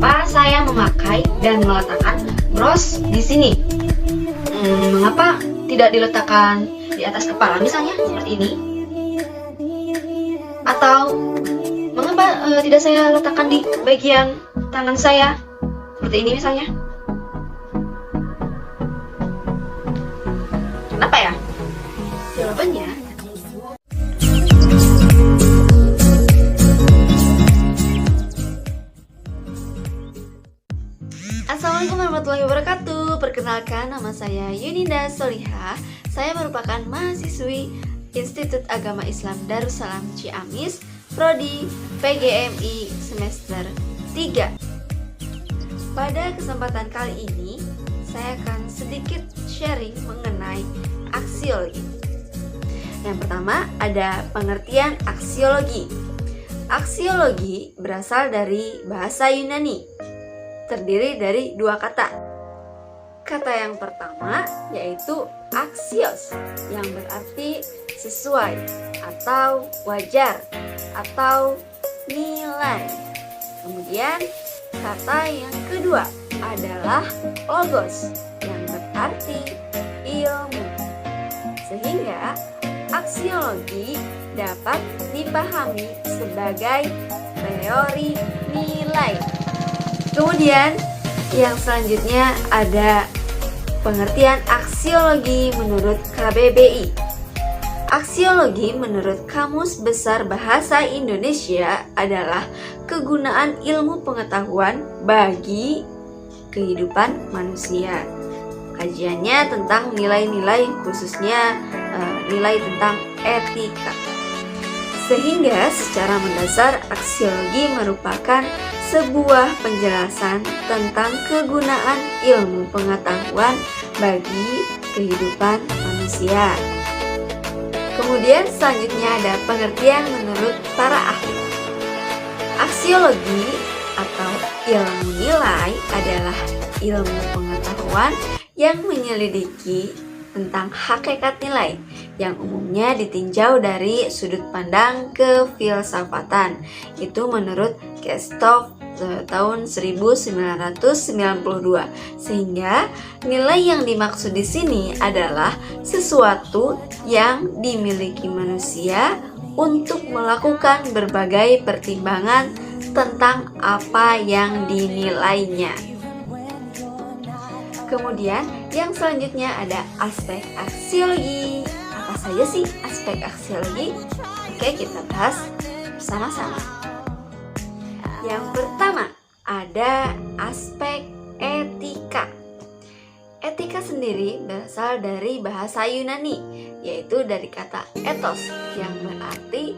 Mengapa saya memakai dan meletakkan bros di sini? Mengapa tidak diletakkan di atas kepala misalnya seperti ini? Atau mengapa tidak saya letakkan di bagian tangan saya seperti ini misalnya? Kenapa ya? Jawabannya, Assalamualaikum warahmatullahi wabarakatuh. Perkenalkan, nama saya Yuninda Solihah. Saya merupakan mahasiswi Institut Agama Islam Darussalam Ciamis, Prodi PGMI semester 3. Pada kesempatan kali ini, saya akan sedikit sharing mengenai aksiologi. Yang pertama, ada pengertian aksiologi. Aksiologi berasal dari bahasa Yunani, terdiri dari dua kata. Kata yang pertama yaitu axios, yang berarti sesuai atau wajar atau nilai. Kemudian kata yang kedua adalah logos, yang berarti ilmu. Sehingga aksiologi dapat dipahami sebagai teori nilai. Kemudian yang selanjutnya ada pengertian aksiologi menurut KBBI. Aksiologi menurut Kamus Besar Bahasa Indonesia adalah kegunaan ilmu pengetahuan bagi kehidupan manusia. Kajiannya tentang nilai-nilai, khususnya nilai tentang etika. Sehingga secara mendasar aksiologi merupakan sebuah penjelasan tentang kegunaan ilmu pengetahuan bagi kehidupan manusia. Kemudian selanjutnya ada pengertian menurut para ahli. Aksiologi atau ilmu nilai adalah ilmu pengetahuan yang menyelidiki tentang hakikat nilai yang umumnya ditinjau dari sudut pandang kefilsafatan. Itu menurut Kestov tahun 1992. Sehingga nilai yang dimaksud di sini adalah sesuatu yang dimiliki manusia untuk melakukan berbagai pertimbangan tentang apa yang dinilainya. Kemudian yang selanjutnya ada aspek aksiologi. Apa saja sih aspek aksiologi? Oke, kita bahas bersama-sama. Yang pertama ada aspek etika. Etika sendiri berasal dari bahasa Yunani, yaitu dari kata ethos yang berarti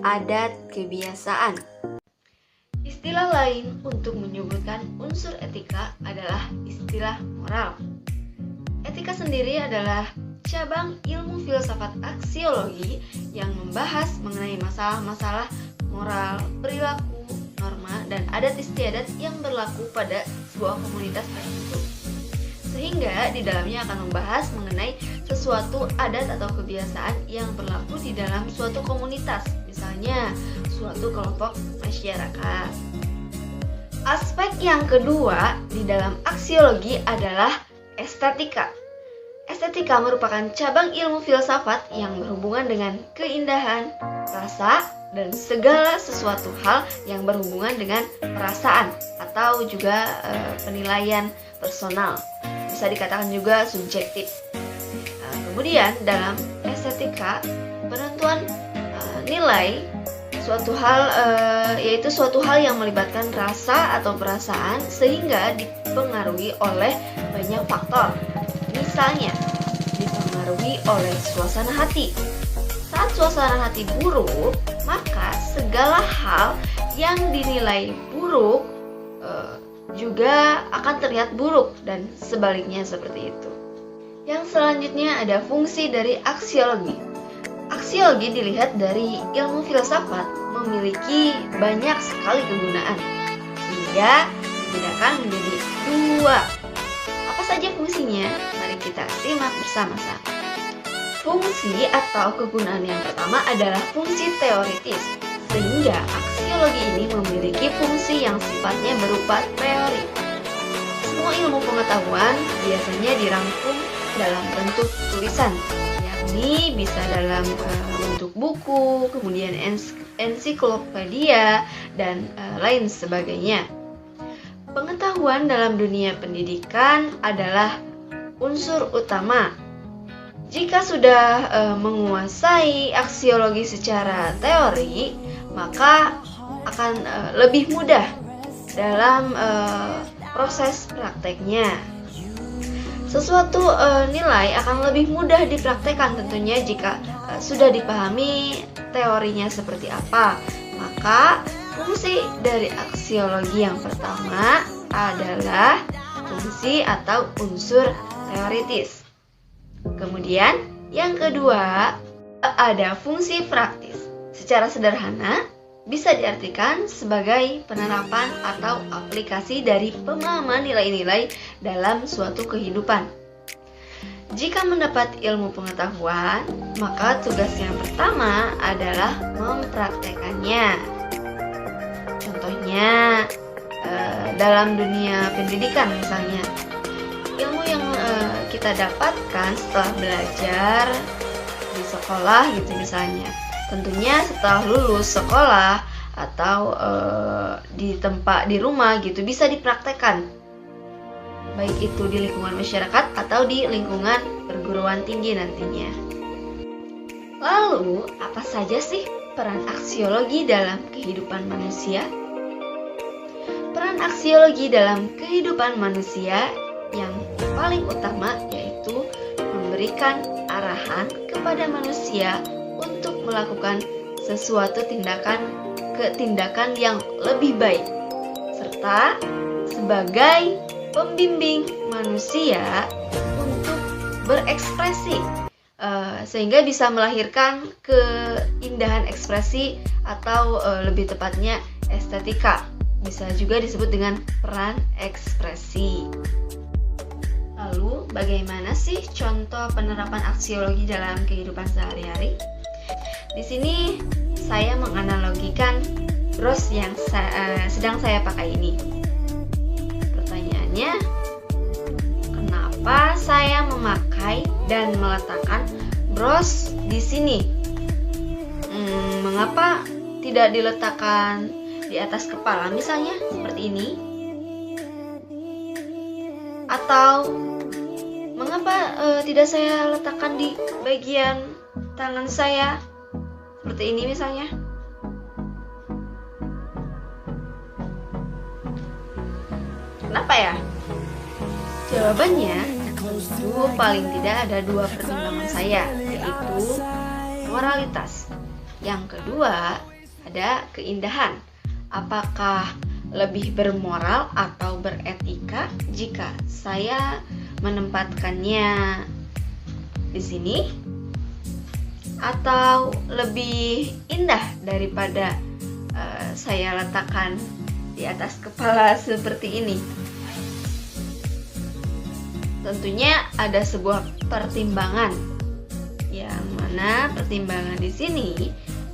adat kebiasaan. Istilah lain untuk menyebutkan unsur etika adalah istilah moral. Etika sendiri adalah cabang ilmu filsafat aksiologi yang membahas mengenai masalah-masalah moral, perilaku, norma, dan adat istiadat yang berlaku pada sebuah komunitas tertentu. Sehingga di dalamnya akan membahas mengenai sesuatu adat atau kebiasaan yang berlaku di dalam suatu komunitas, misalnya suatu kelompok masyarakat. Aspek yang kedua di dalam aksiologi adalah estetika. Estetika merupakan cabang ilmu filsafat yang berhubungan dengan keindahan, rasa, dan segala sesuatu hal yang berhubungan dengan perasaan atau juga penilaian personal. Bisa dikatakan juga subjektif. Kemudian dalam estetika, penentuan nilai suatu hal yaitu suatu hal yang melibatkan rasa atau perasaan sehingga dipengaruhi oleh banyak faktor. Misalnya, dipengaruhi oleh suasana hati. Saat suasana hati buruk, maka segala hal yang dinilai buruk juga akan terlihat buruk dan sebaliknya seperti itu. Yang selanjutnya ada fungsi dari aksiologi. Aksiologi dilihat dari ilmu filsafat memiliki banyak sekali kegunaan, sehingga dibedakan menjadi dua. Apa saja fungsinya? Mari kita simak bersama-sama. Fungsi atau kegunaan yang pertama adalah fungsi teoritis. Sehingga aksiologi ini memiliki fungsi yang sifatnya berupa teori. Semua ilmu pengetahuan biasanya dirangkum dalam bentuk tulisan, yakni bisa dalam bentuk buku, kemudian ensiklopedia, dan lain sebagainya. Pengetahuan dalam dunia pendidikan adalah unsur utama. Jika sudah menguasai aksiologi secara teori, maka akan lebih mudah dalam proses prakteknya. Sesuatu nilai akan lebih mudah dipraktekkan tentunya jika sudah dipahami teorinya seperti apa. Maka fungsi dari aksiologi yang pertama adalah fungsi atau unsur teoritis. Kemudian yang kedua ada fungsi praktis. Secara sederhana bisa diartikan sebagai penerapan atau aplikasi dari pemahaman nilai-nilai dalam suatu kehidupan. Jika mendapat ilmu pengetahuan, maka tugas yang pertama adalah mempraktekannya. Contohnya dalam dunia pendidikan misalnya, ilmu yang kita dapatkan setelah belajar di sekolah gitu misalnya, tentunya setelah lulus sekolah atau di rumah gitu bisa dipraktekkan, baik itu di lingkungan masyarakat atau di lingkungan perguruan tinggi nantinya. Lalu apa saja sih peran aksiologi dalam kehidupan manusia? Peran aksiologi dalam kehidupan manusia yang paling utama yaitu memberikan arahan kepada manusia untuk melakukan sesuatu tindakan yang lebih baik, serta sebagai pembimbing manusia untuk berekspresi, sehingga bisa melahirkan keindahan ekspresi atau lebih tepatnya estetika. Bisa juga disebut dengan peran ekspresi. Lalu, bagaimana sih contoh penerapan aksiologi dalam kehidupan sehari-hari? Di sini saya menganalogikan bros yang sedang saya pakai ini. Pertanyaannya, kenapa saya memakai dan meletakkan bros di sini? Mengapa tidak diletakkan di atas kepala misalnya seperti ini? Atau mengapa tidak saya letakkan di bagian tangan saya seperti ini misalnya? Kenapa ya? Jawabannya itu paling tidak ada dua pertimbangan saya, yaitu moralitas. Yang kedua ada keindahan. Apakah lebih bermoral atau beretika jika saya menempatkannya di sini, atau lebih indah daripada saya letakkan di atas kepala seperti ini? Tentunya ada sebuah pertimbangan, yang mana pertimbangan di sini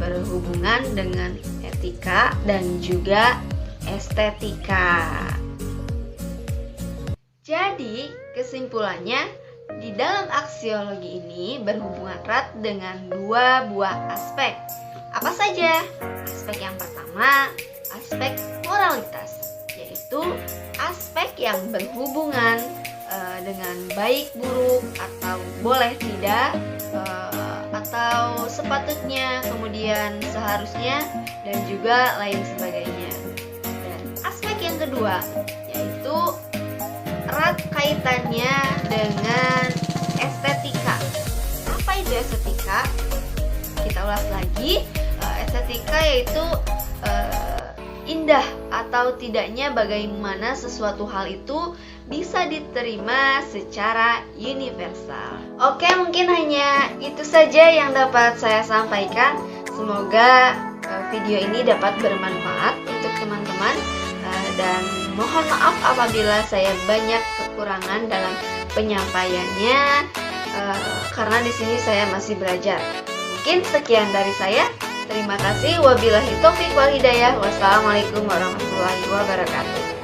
berhubungan dengan etika dan juga estetika. Jadi, kesimpulannya, di dalam aksiologi ini berhubungan erat dengan dua buah aspek. Apa saja? Aspek yang pertama, aspek moralitas, yaitu aspek yang berhubungan dengan baik buruk atau boleh tidak, atau sepatutnya, kemudian seharusnya, dan juga lain sebagainya. Dan aspek yang kedua yaitu erat kaitannya dengan estetika. Apa itu estetika? Kita ulas lagi. Estetika yaitu indah atau tidaknya bagaimana sesuatu hal itu bisa diterima secara universal. Oke, mungkin hanya itu saja yang dapat saya sampaikan. Semoga video ini dapat bermanfaat untuk teman-teman, dan mohon maaf apabila saya banyak kekurangan dalam penyampaiannya, karena di sini saya masih belajar. Mungkin sekian dari saya. Terima kasih. Wabillahi taufiq wal hidayah. Wassalamualaikum warahmatullahi wabarakatuh.